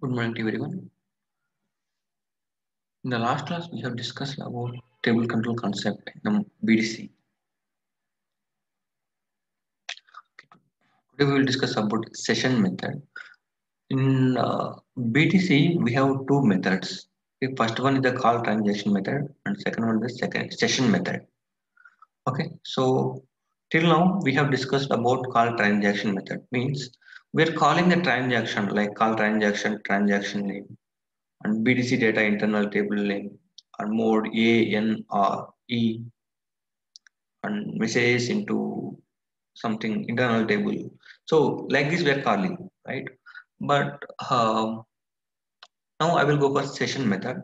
Good morning to everyone. In the last class, we have discussed about table control concept in BDC. Today we will discuss about session method. In BDC, we have two methods. The first one is the call transaction method, and second one is the second session method. Okay, so till now we have discussed about call transaction method. Means we are calling the transaction like call transaction name, and BDC data internal table name, and mode A, N, or E, and messages into something internal table. So like this we are calling, right? But now I will go for session method.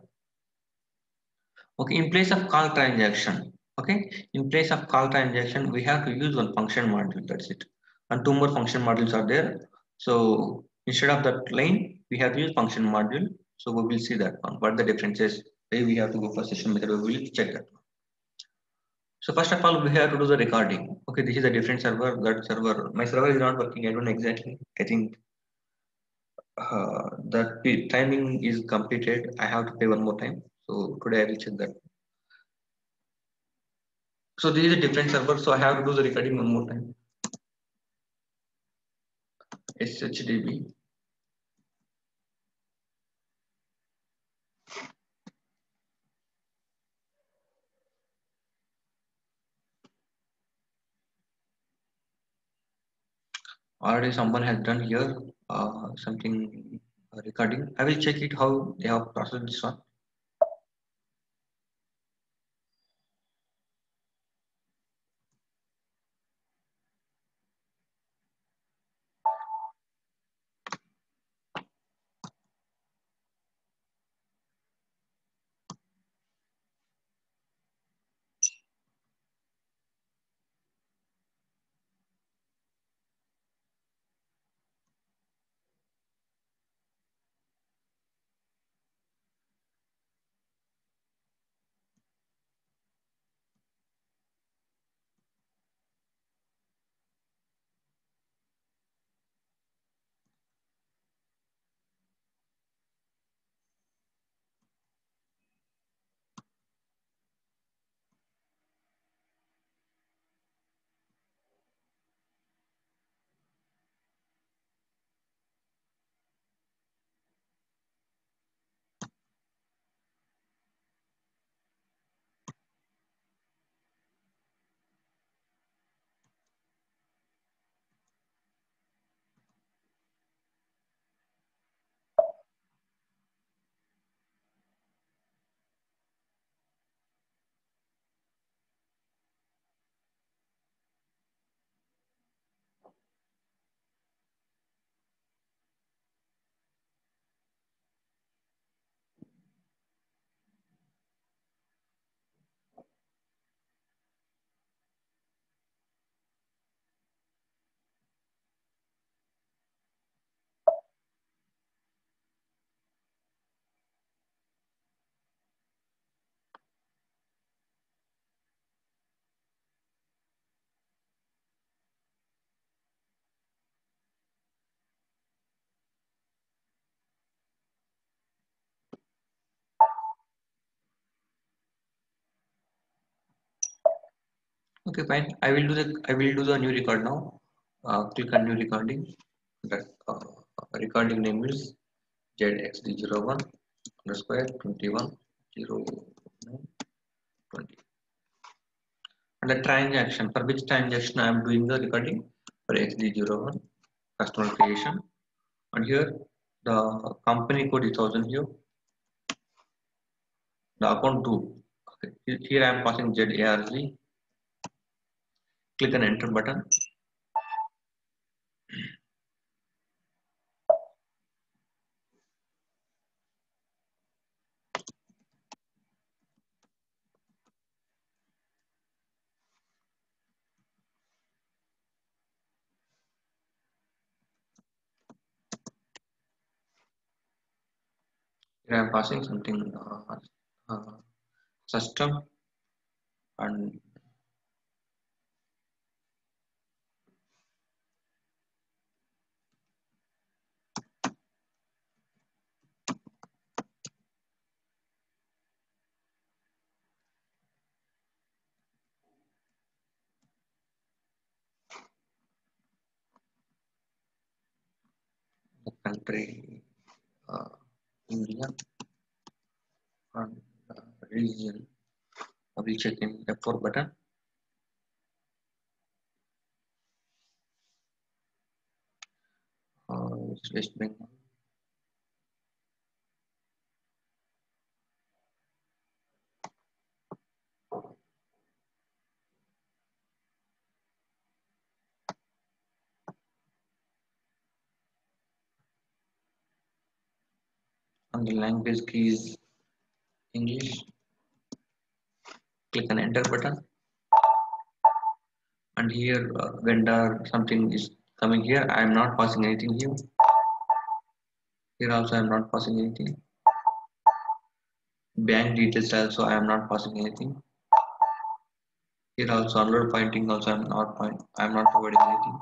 Okay, in place of call transaction, okay, in place of call transaction, we have to use one function module. That's it. And two more function modules are there. So instead of that line, we have to use function module. So we will see that one. What the difference is? Why we have to go for session method? We will check that. So first of all, we have to do the recording. Okay, this is a different server. That server, my server is not working. I don't know exactly. I think that the timing is completed. I have to pay one more time. So today I will check that. So this is a different server. So I have to do the recording one more time. SHDB. Already someone has done here something recording. I will check it how they have processed this one. Okay, fine. I will do the new record now. Click on new recording. That recording name is ZXD01 underscore 210920. And the transaction, for which transaction I am doing the recording, for XD01 customer creation. And here the company code is 1000 here. The account 2. Okay. Here I am passing ZARG. Click on enter button. Here I am passing something system, and country India and region. I will check in F4 button. It's West Bengal. And the language key is English. Click on enter button, and here vendor something is coming here. I am not passing anything here. Here also I am not passing anything. Bank details also I am not passing anything. Here also under pointing also I am not providing anything.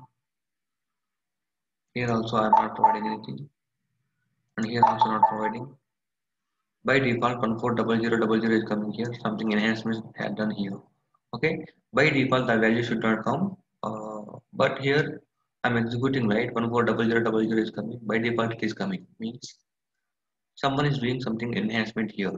Here also I am not providing anything, and here also not providing. By default 140000 is coming here. Something enhancements have done here. Okay. By default the value should not come. But here I'm executing right. 140000 is coming. By default it is coming. Means someone is doing something enhancement here.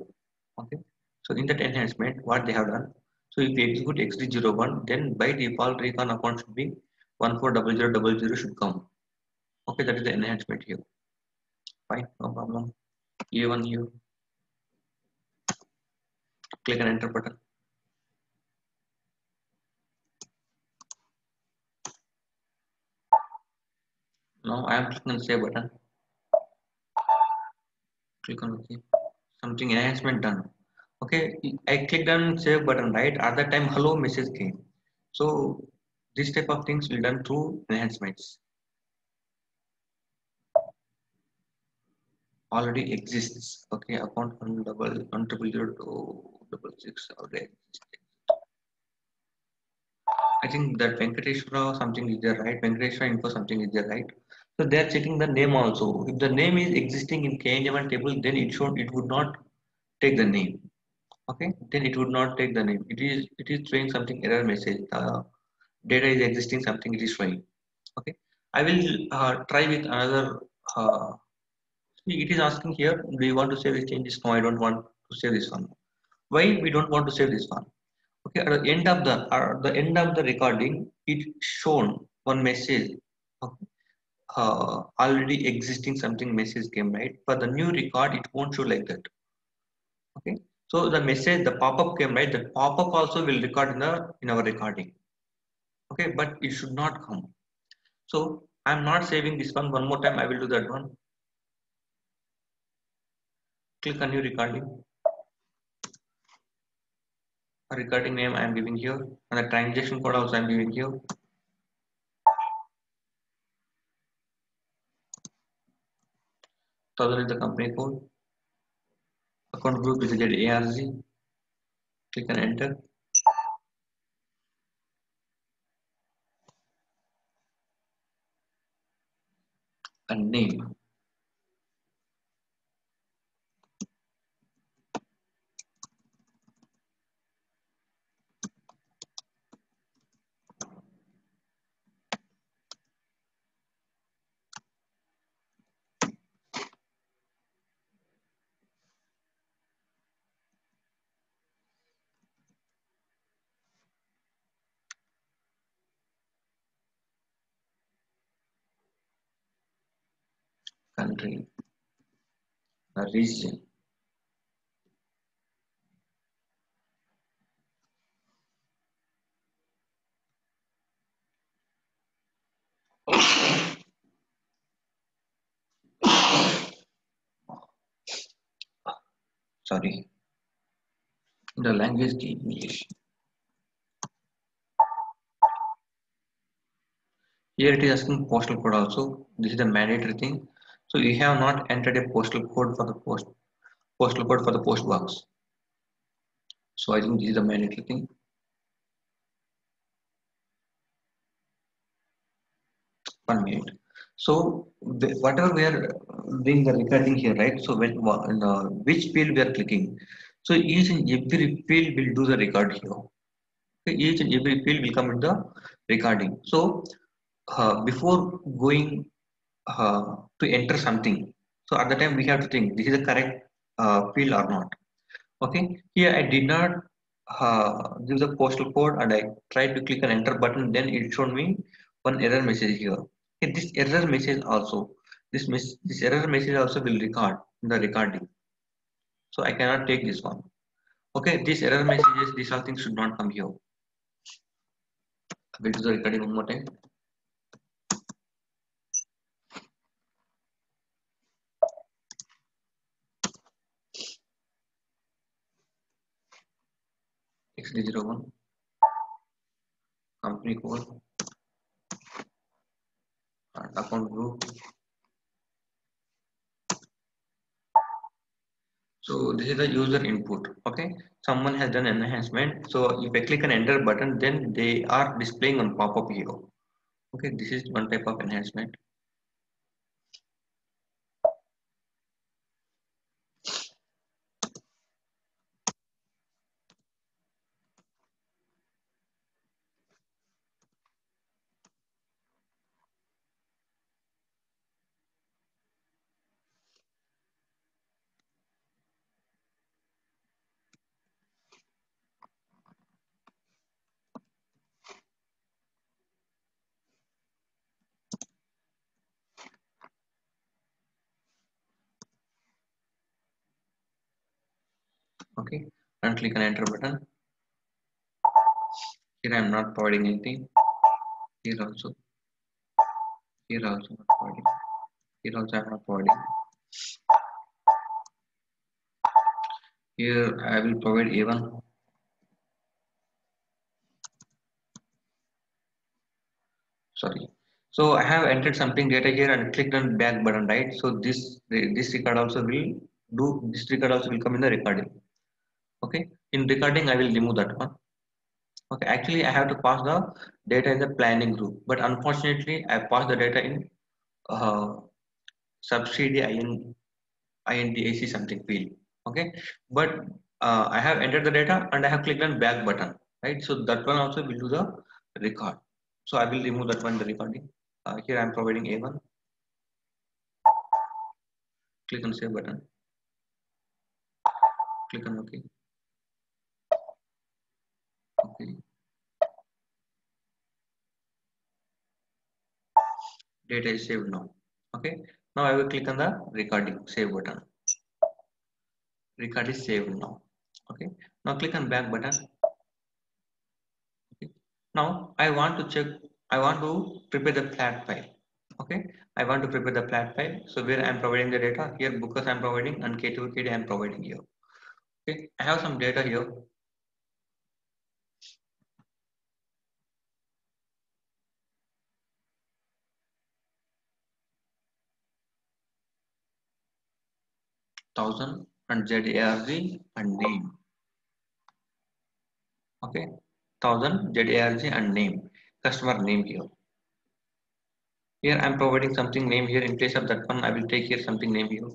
Okay. So in that enhancement, what they have done. So if we execute XD01, then by default recon account should be 140000 should come. Okay, that is the enhancement here. Fine, no problem. A1 here. Click on enter button. Now I am clicking on save button. Click on OK. Something enhancement done. Okay, I clicked on save button, right? At that time hello message came. So this type of things will done through enhancements. Already exists. Okay, account 1000026 already exists. I think that Venkateshwara something is there, right? Venkateshwara info something is there, right? So they are checking the name also. If the name is existing in KNM table, then it would not take the name. Okay, then it would not take the name. It is showing something error message. Data is existing something it is showing. Okay, I will try with another. See, it is asking here. Do you want to save these changes? No, I don't want to save this one. Why we don't want to save this one? Okay, at the end of the recording, it shown one message. Okay, already existing something message came, right. For the new record, it won't show like that. Okay, so the message, the pop-up came, right. The pop-up also will record in our recording. Okay, but it should not come. So I'm not saving this one. One more time I will do that one. Click on new recording. A recording name I am giving here, and the transaction code also I am giving here. 1000 is the company code. Account group is ARZ. Click and enter. And name. Country. A region. Sorry. The language key English. Here it is asking postal code also. This is the mandatory thing. So you have not entered a postal code for the postal code for the post box. So I think this is the mandatory thing. 1 minute. So whatever we are doing the recording here, right? So when which field we are clicking, so each and every field will do the record here. Okay, each and every field will come in the recording. So before going to enter something. So at the time we have to think this is the correct field or not. Okay, here I did not give the postal code and I tried to click an enter button, then it showed me one error message here. Okay, this error message also, this error message also will record in the recording. So I cannot take this one. Okay, these error messages, these all things should not come here. We'll do the recording one more time. XD01, company code, and account group. So this is the user input. Okay, someone has done enhancement. So if I click an enter button, then they are displaying on pop-up here. Okay, this is one type of enhancement. Okay, and click an enter button. Here I am not providing anything. Here also. Here also not providing. Here also I am not providing. Here I will provide A1. Sorry. So I have entered something data here and clicked on back button, right? So this record also will record also will come in the recording. Okay. In recording, I will remove that one. Okay. Actually, I have to pass the data in the planning group, but unfortunately, I passed the data in uh, subsidy INDAC something field. Okay. But I have entered the data and I have clicked on back button, right? So that one also will do the record. So I will remove that one in the recording. Here I am providing A1. Click on save button. Click on OK. Okay. Data is saved now. Okay. Now I will click on the recording save button. Record is saved now. Okay. Now click on back button. Okay. Now I want to check. I want to prepare the flat file. Okay. I want to prepare the flat file. So where I am providing the data here, bookers I am providing and K2 KD I am providing here. Okay. I have some data here. Thousand and ZARG and name. Okay. 1000 ZARG and name. Customer name here. Here I am providing something name here in place of that one. I will take here something name here.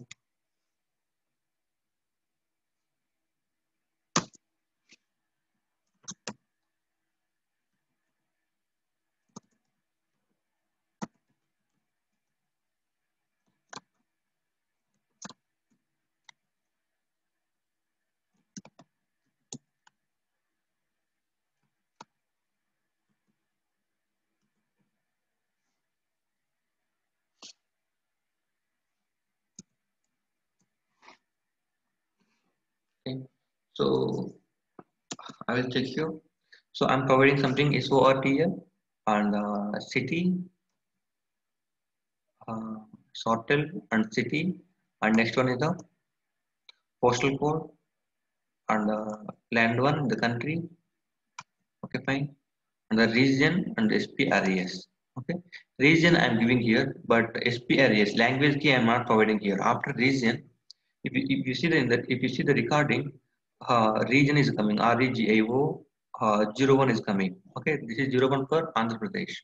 Okay. So I will check here. So I'm providing something SORTL and city, uh, sortel and city, and next one is the postal code and land one, the country. Okay, fine. And the region and the SPRES. Okay, region I'm giving here, but SPRES language key I'm not providing here. After region, if you see if you see the recording, region is coming REGIO 01 is coming. Okay, this is 01 for Andhra Pradesh.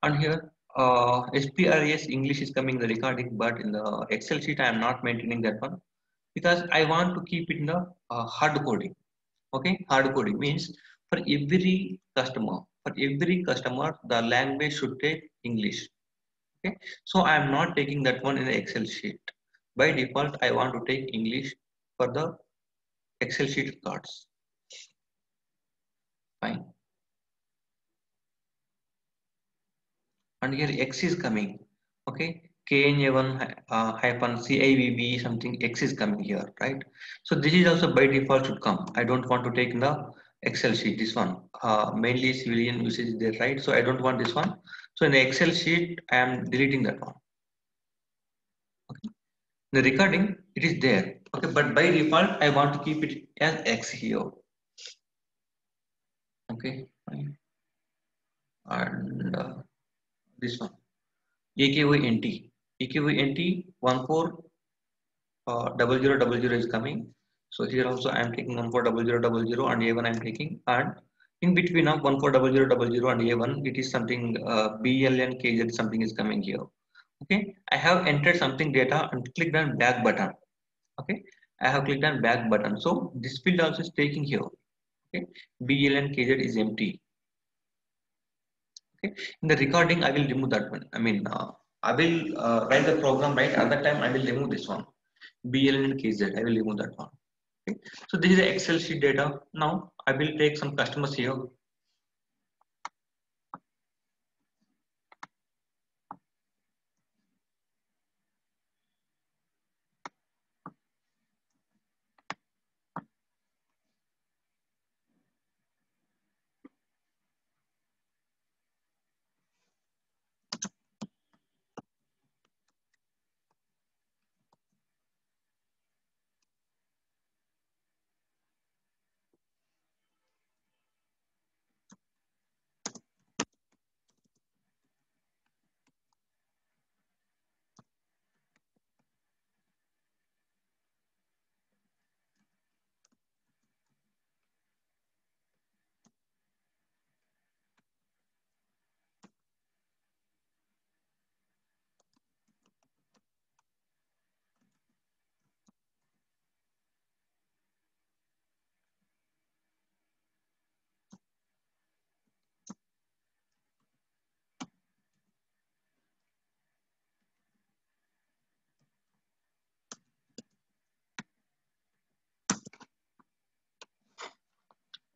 And here SPRES English is coming in the recording, but in the Excel sheet I am not maintaining that one because I want to keep it in the hard coding. Okay, hard coding means for every customer, the language should take English. Okay, so I am not taking that one in the Excel sheet. By default, I want to take English for the Excel sheet records. Fine. And here X is coming. Okay, KNA1 hyphen CIVB something X is coming here, right? So this is also by default should come. I don't want to take in the Excel sheet this one. Mainly civilian usage is there, right? So I don't want this one. So in the Excel sheet, I am deleting that one. Okay. The recording it is there. Okay, but by default, I want to keep it as X here. Okay, fine. And this one AKYNT. AKYNT 140000 is coming. So here also I am taking 140000 and A1 I am taking, and in between of 140000 and A1 it is something BLN KZ something is coming here. Okay, I have entered something data and clicked on back button. Okay, I have clicked on back button. So this field also is taking here. Okay, BLN KZ is empty. Okay, in the recording I will remove that one. I mean I will write the program right at that time. I will remove this one BLN and KZ. I will remove that one. Okay, so this is the Excel sheet data. Now I will take some customers here.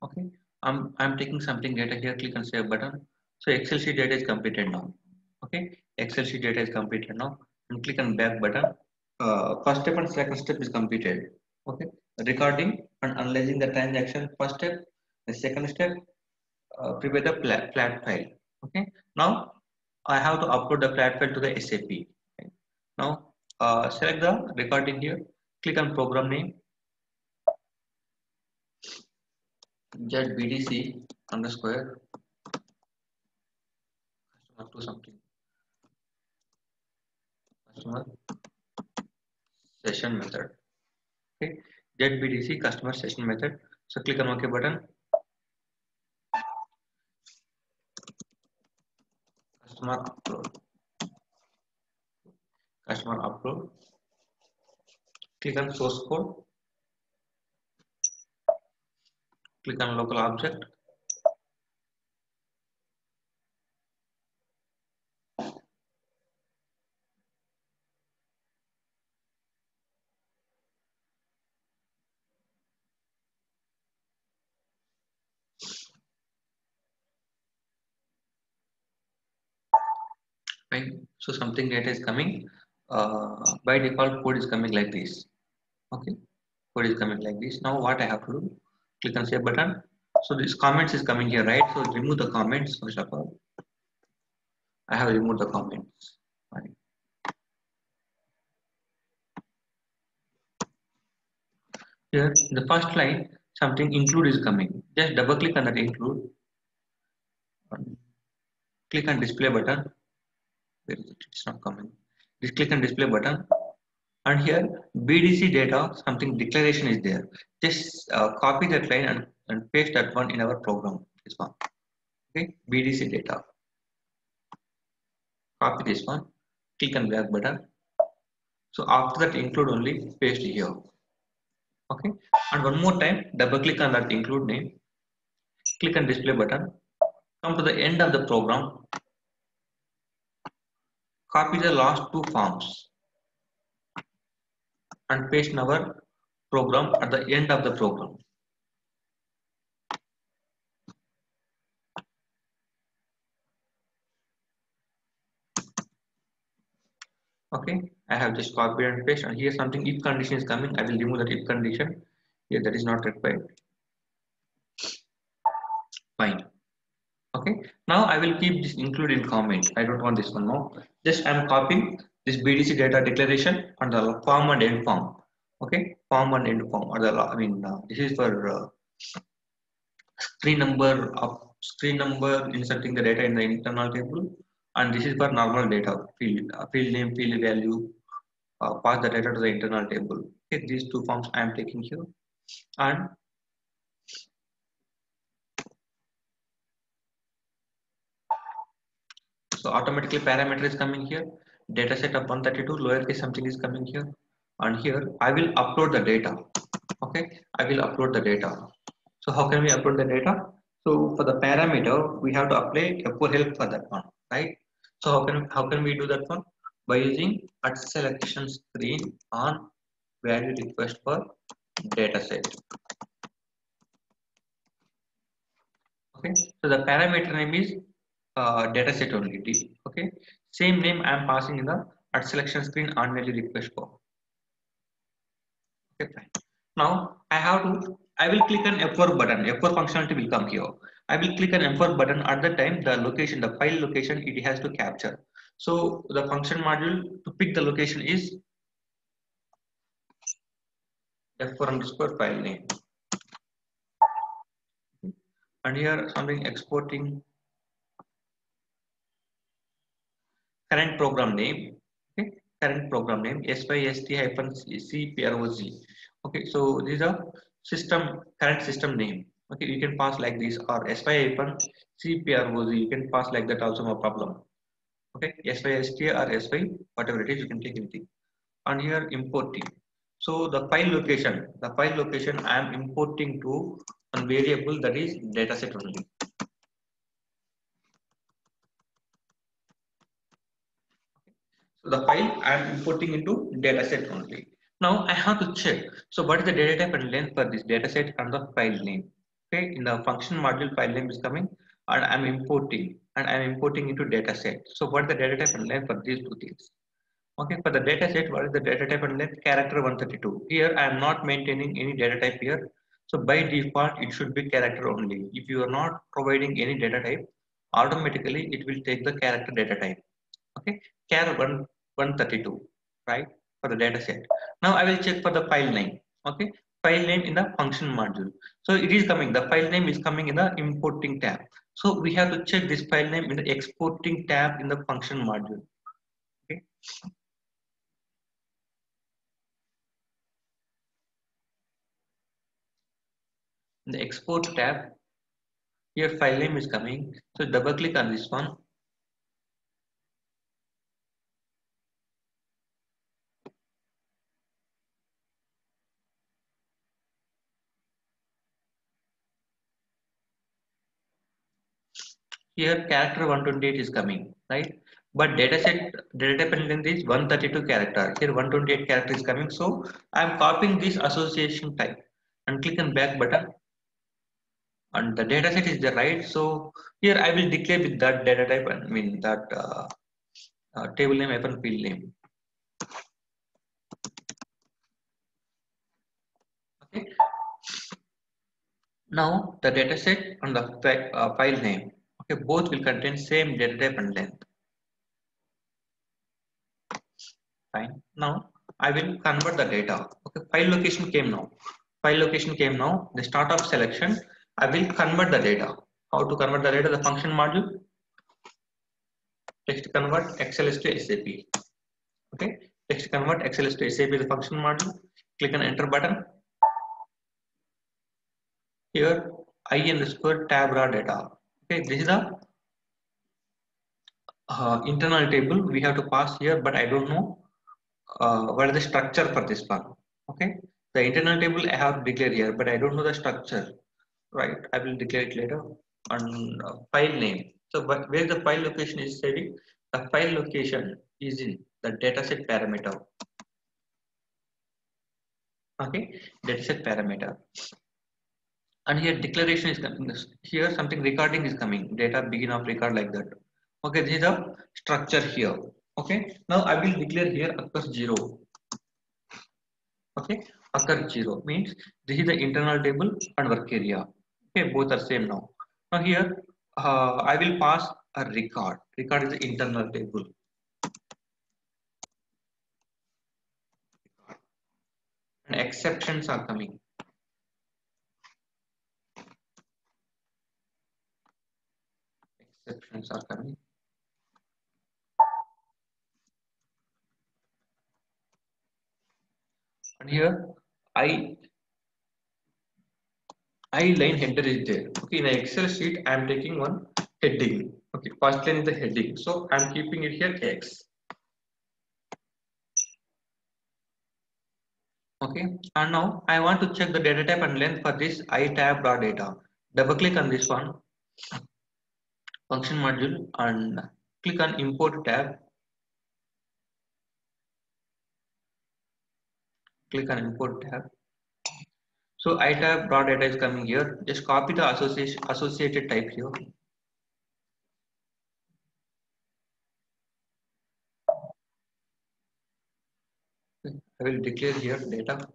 Okay, I'm taking something data here. Click on save button. So Excel sheet data is completed now. Okay, Excel sheet data is completed now, and click on back button. First step and second step is completed. Okay, recording and analyzing the transaction. First step. The second step, prepare the flat file. Okay, now I have to upload the flat file to the SAP. Okay. Now select the recording here. Click on program name. Get BDC underscore customer to something customer session method. Okay, get BDC customer session method. So click on OK button. Customer upload. Customer upload. Click on source code. Click on local object. Right. So something data is coming. By default, code is coming like this. Okay, code is coming like this. Now what I have to do? Click on save button. So this comments is coming here, right? So remove the comments first of all. I have removed the comments. Right. Here, the first line, something include is coming. Just double click on that include. Click on display button. Where is it? It's not coming. Just click on display button. And here, BDC data, something declaration is there. Just copy that line and paste that one in our program. This one. Okay, BDC data. Copy this one. Click on back button. So after that include only paste here. Okay, and one more time, double click on that include name. Click on display button. Come to the end of the program. copy the last two forms and paste in our program at the end of the program. Okay, I have just copied and paste, and here something if condition is coming. I will remove that if condition. Here that is not required. Fine. Okay, now I will keep this include in comment. I don't want this one now. Just I'm copying this BDC data declaration on the form and end form. Okay, form and end form, or the this is for screen number inserting the data in the internal table, and this is for normal data field, field name, field value, pass the data to the internal table. Okay, these two forms I am taking here, and so automatically parameter is coming here. Data set of 132 lowercase something is coming here, and here I will upload the data. Okay, I will upload the data. So how can we upload the data? So for the parameter we have to apply F4 help for that one, right? So how can we do that one? By using at selection screen on value request for dataset. Okay, so the parameter name is dataset only D. Okay, same name I am passing in the at selection screen on value request for. Okay, fine. Now I will click on F4 button. F4 functionality will come here. I will click on F4 button. At the time the location, the file location it has to capture. So the function module to pick the location is F4 underscore file name. And here something exporting current program name. Okay, current program name syst-cproz. Okay, so these are current system name. Okay, you can pass like this, or sy-cproz, you can pass like that also, no problem. Okay, syst or sy, whatever it is, you can take anything. And here importing, so the file location I am importing to one variable, that is dataset only. So the file I am importing into dataset only. Now I have to check. So what is the data type and length for this dataset and the file name? Okay, in the function module file name is coming, and I am importing into dataset. So what is the data type and length for these two things? Okay, for the dataset, what is the data type and length? Character 132. Here I am not maintaining any data type here. So by default it should be character only. If you are not providing any data type, automatically it will take the character data type. Okay, char 132, right, for the data set. Now I will check for the file name. Okay, file name in the function module. So it is coming, the file name is coming in the importing tab. So we have to check this file name in the exporting tab in the function module. Okay, in the export tab, here file name is coming. So double click on this one. Here character 128 is coming, right? But dataset data type and length is 132 character. Here 128 character is coming. So I am copying this association type and click on back button. And the dataset is the right. So here I will declare with that data type, I mean that table name and field name. Okay. Now the dataset and the file name. Okay, both will contain same data type and length. Fine. Now I will convert the data. Okay, file location came now. File location came now. The start of selection. I will convert the data. How to convert the data? The function module. Text convert XLS to SAP. Okay. Text convert XLS to SAP, the function module. Click on enter button. Here I underscore tab raw data. Okay. This is the internal table we have to pass here, but I don't know what is the structure for this one. Okay, the internal table I have declared here, but I don't know the structure, right? I will declare it later. On file name, so where the file location is saving, The file location is in the dataset parameter. Okay, dataset parameter. And here declaration is coming. Here something recording is coming. Data begin of record like that. Okay, this is the structure here. Okay, now I will declare here occurs 0. Okay, occurs 0 means this is the internal table and work area. Okay, both are same now. Now here I will pass a record. Record is the internal table. And exceptions are coming. Exceptions are coming. And here I line header is there. Okay, in an Excel sheet, I am taking one heading. Okay, first line is the heading. So I am keeping it here X. Okay, and now I want to check the data type and length for this I tab raw data. Double click on this one function module and click on import tab. Click on import tab. So I tab raw data is coming here. Just copy the associated type here. I will declare here data.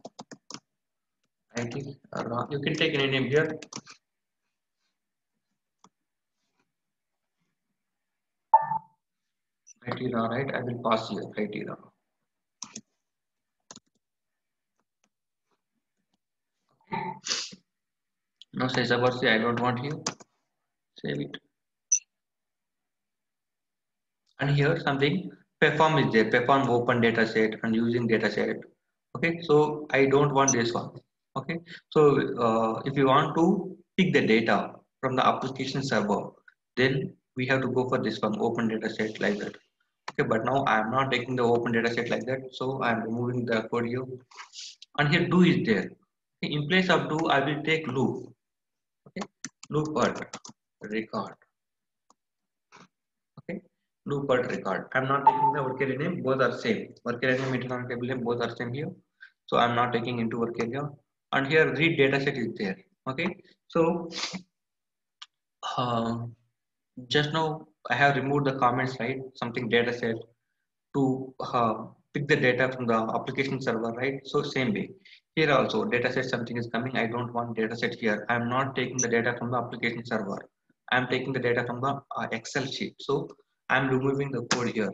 You can take any name here. IT raw, right? I will pass here IT raw. No size about say I don't want here. Save it. And here something perform is there. Perform open data set and using data set. Okay, so I don't want this one. Okay, so if you want to pick the data from the application server, then we have to go for this one open data set like that. Okay, but now I am not taking the open data set like that, so I am removing the code here. And here do is there. Okay, in place of do, I will take loop. Okay, loop at record. Okay, loop at record. I'm not taking the work area name, both are same. Work area name, internal table name, both are same here. So I'm not taking into work area. And here read dataset is there. Okay, so uh, just now I have removed the comments, right? Something dataset to pick the data from the application server, right? So same way here also dataset something is coming. I don't want dataset here. I'm not taking the data from the application server. I'm taking the data from the Excel sheet. So I'm removing the code here.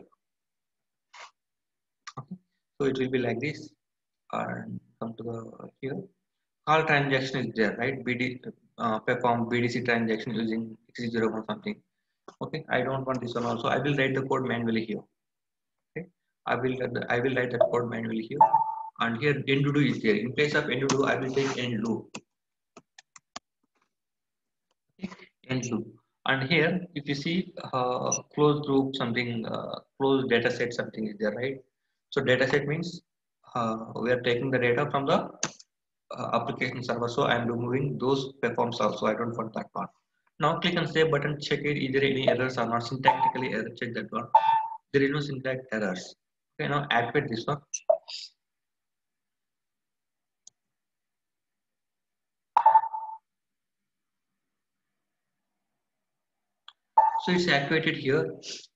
Okay. So it will be like this. And come to the here. Call transaction is there, right? Perform BDC transaction using X01 something. Okay. I don't want this one also. I will write the code manually here. Okay. I will write that code manually here. And here end to do is there. In place of end to do, I will take end loop. Okay. End loop. And here, if you see closed loop something, closed data set something is there, right? So data set means we are taking the data from the application server. So I am removing those performs also. I don't want that part. Now click on save button. Check it. Is there any errors or not? Syntactically error. Check that one. There is no syntax errors. Okay. Now activate this one. So it's activated here.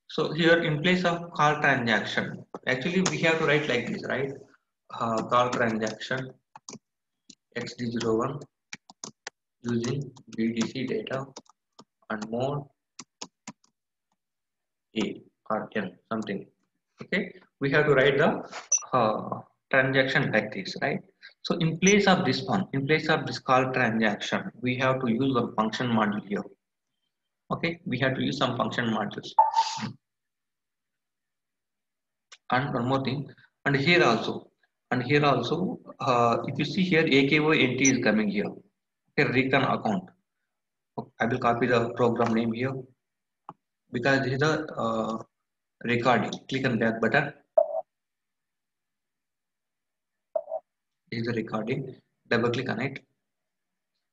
So here in place of call transaction, actually we have to write like this, right? Call transaction XD01 using BDC data and mode A or N something. Okay, we have to write the transaction like this, right? So in place of this one, in place of this call transaction, we have to use a function module here. Okay, we have to use some function modules. And one more thing, and here also, if you see here, AKO entry is coming here. Okay, recon account. Okay, I will copy the program name here because this is the recording. Click on back button. This is the recording. Double click on it,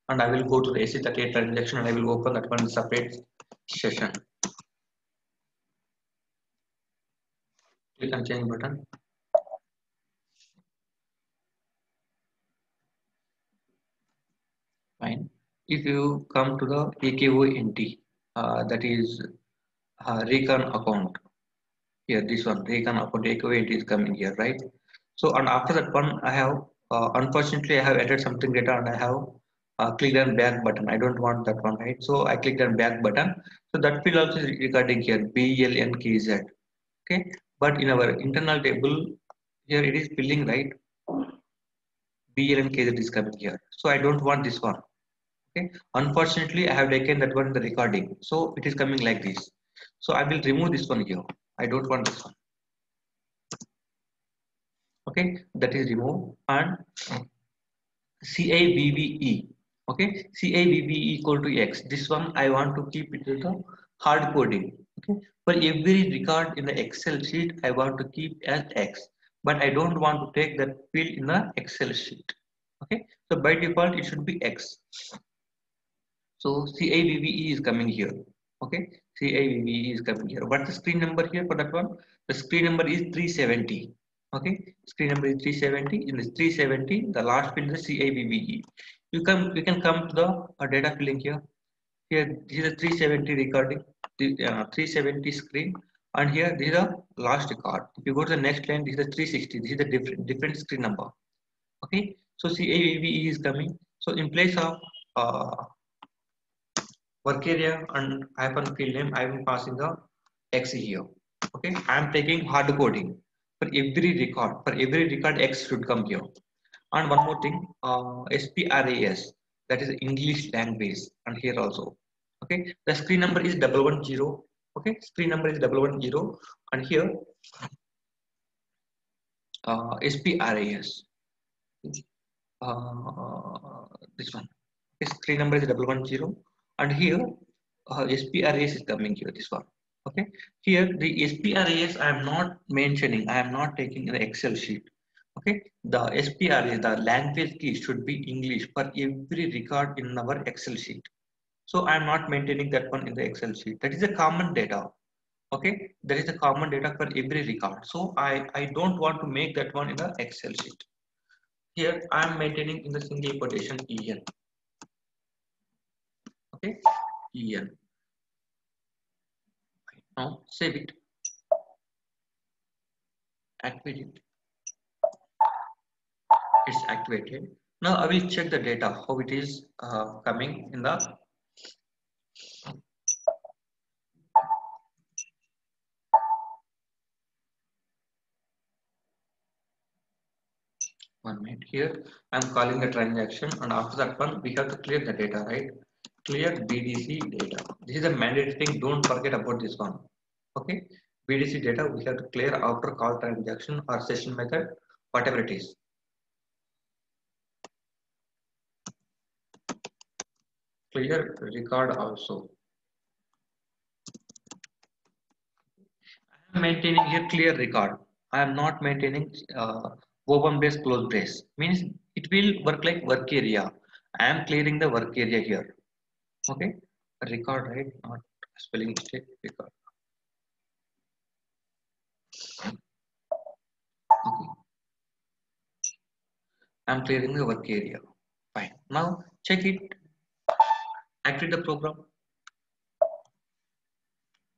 and I will go to the AC38 transaction and I will open that one separate session. Click on change button. Fine. If you come to the AKONT, that is recon account. Here, this one, recon account AKONT is coming here, right? So, and after that one, I have, unfortunately, I have entered something data and I have clicked on back button. I don't want that one, right? So, I clicked on back button. So, that field also is recording here, BLNKZ. Okay. But in our internal table, here it is filling, right? BLNKZ is coming here. So, I don't want this one. Okay. Unfortunately, I have taken that one in the recording. So, it is coming like this. So, I will remove this one here. I don't want this one. Okay, that is remove and CAVVE. Okay, CAVVE equal to X. This one I want to keep it as a hard coding. Okay, for every record in the Excel sheet, I want to keep as X, but I don't want to take that field in the Excel sheet. Okay, so by default it should be X. So CAVVE is coming here. Okay, CAVVE is coming here. What's the screen number here for that one? The screen number is 370. Okay, screen number is 370. In this 370, the last field is CAVVE. You can come to the data filling here. Here, this is a 370 recording, the 370 screen, and here this is the last record. If you go to the next line, this is the 360. This is the different screen number. Okay, so CAVVE is coming. So in place of work area and hyphen field name, I am passing the X here. Okay, I am taking hard coding for every record. For every record, X should come here. And one more thing, SPRAS, that is English language, and here also. Okay, the screen number is 110. Okay, screen number is 110, and here SPRAS. This one. Okay, screen number is 110, and here SPRAS is coming here. This one. Okay, here the SPRAS I am not mentioning. I am not taking the Excel sheet. Okay, the SPRAS, the language key should be English for every record in our Excel sheet. So I am not maintaining that one in the Excel sheet. That is a common data. Okay, that is a common data for every record. So I don't want to make that one in the Excel sheet. Here I am maintaining in the single quotation EN. Okay, EN. Now save it, activate it. It's activated. Now I will check the data how it is coming in the 1 minute. Here I'm calling the transaction, and after that one we have to clear the data, right? Clear BDC data. This is a mandatory thing. Don't forget about this one. Okay, BDC data we have to clear after call transaction or session method, whatever it is. Clear record also. I am maintaining here clear record. I am not maintaining open brace, close brace. Means it will work like work area. I am clearing the work area here. Okay, record, right? Not spelling mistake. Record. Okay, I am clearing the work area. Fine. Now check it. Activate the program.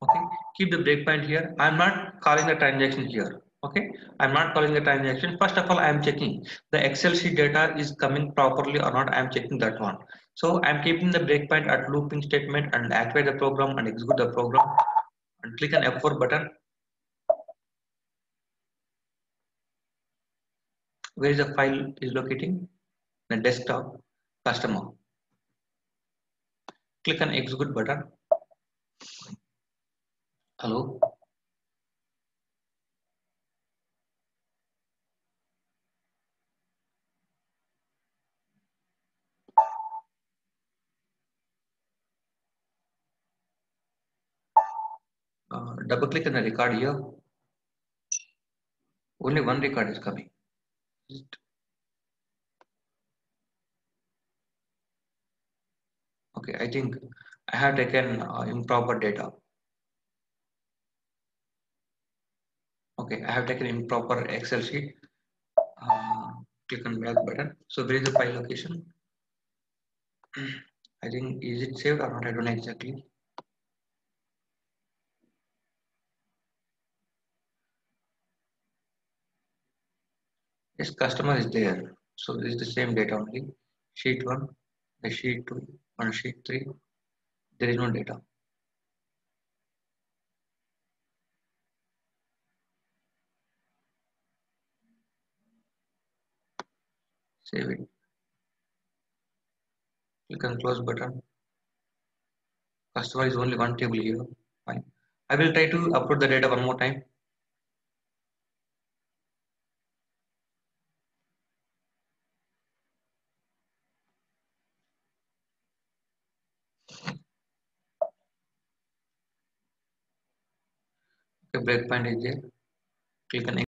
Okay, keep the breakpoint here. I'm not calling the transaction here. Okay, I'm not calling the transaction. First of all, I am checking the Excel sheet data is coming properly or not. I am checking that one. So I'm keeping the breakpoint at looping statement and activate the program and execute the program and click on F4 button. Where is the file is locating? The desktop customer. Click on execute button. Hello. Double click on the record here. Only one record is coming. Okay, I think I have taken improper data. Okay. Okay, I have taken improper Excel sheet. Click on back button. So where is the file location? I think, is it saved or not? I don't know exactly. Yes, customer is there. So this is the same data only. Sheet 1, the sheet 2, and sheet 3. There is no data. Save it. Click on close button. Customer is only one table here. Fine. I will try to upload the data one more time. Okay, breakpoint is there. Click on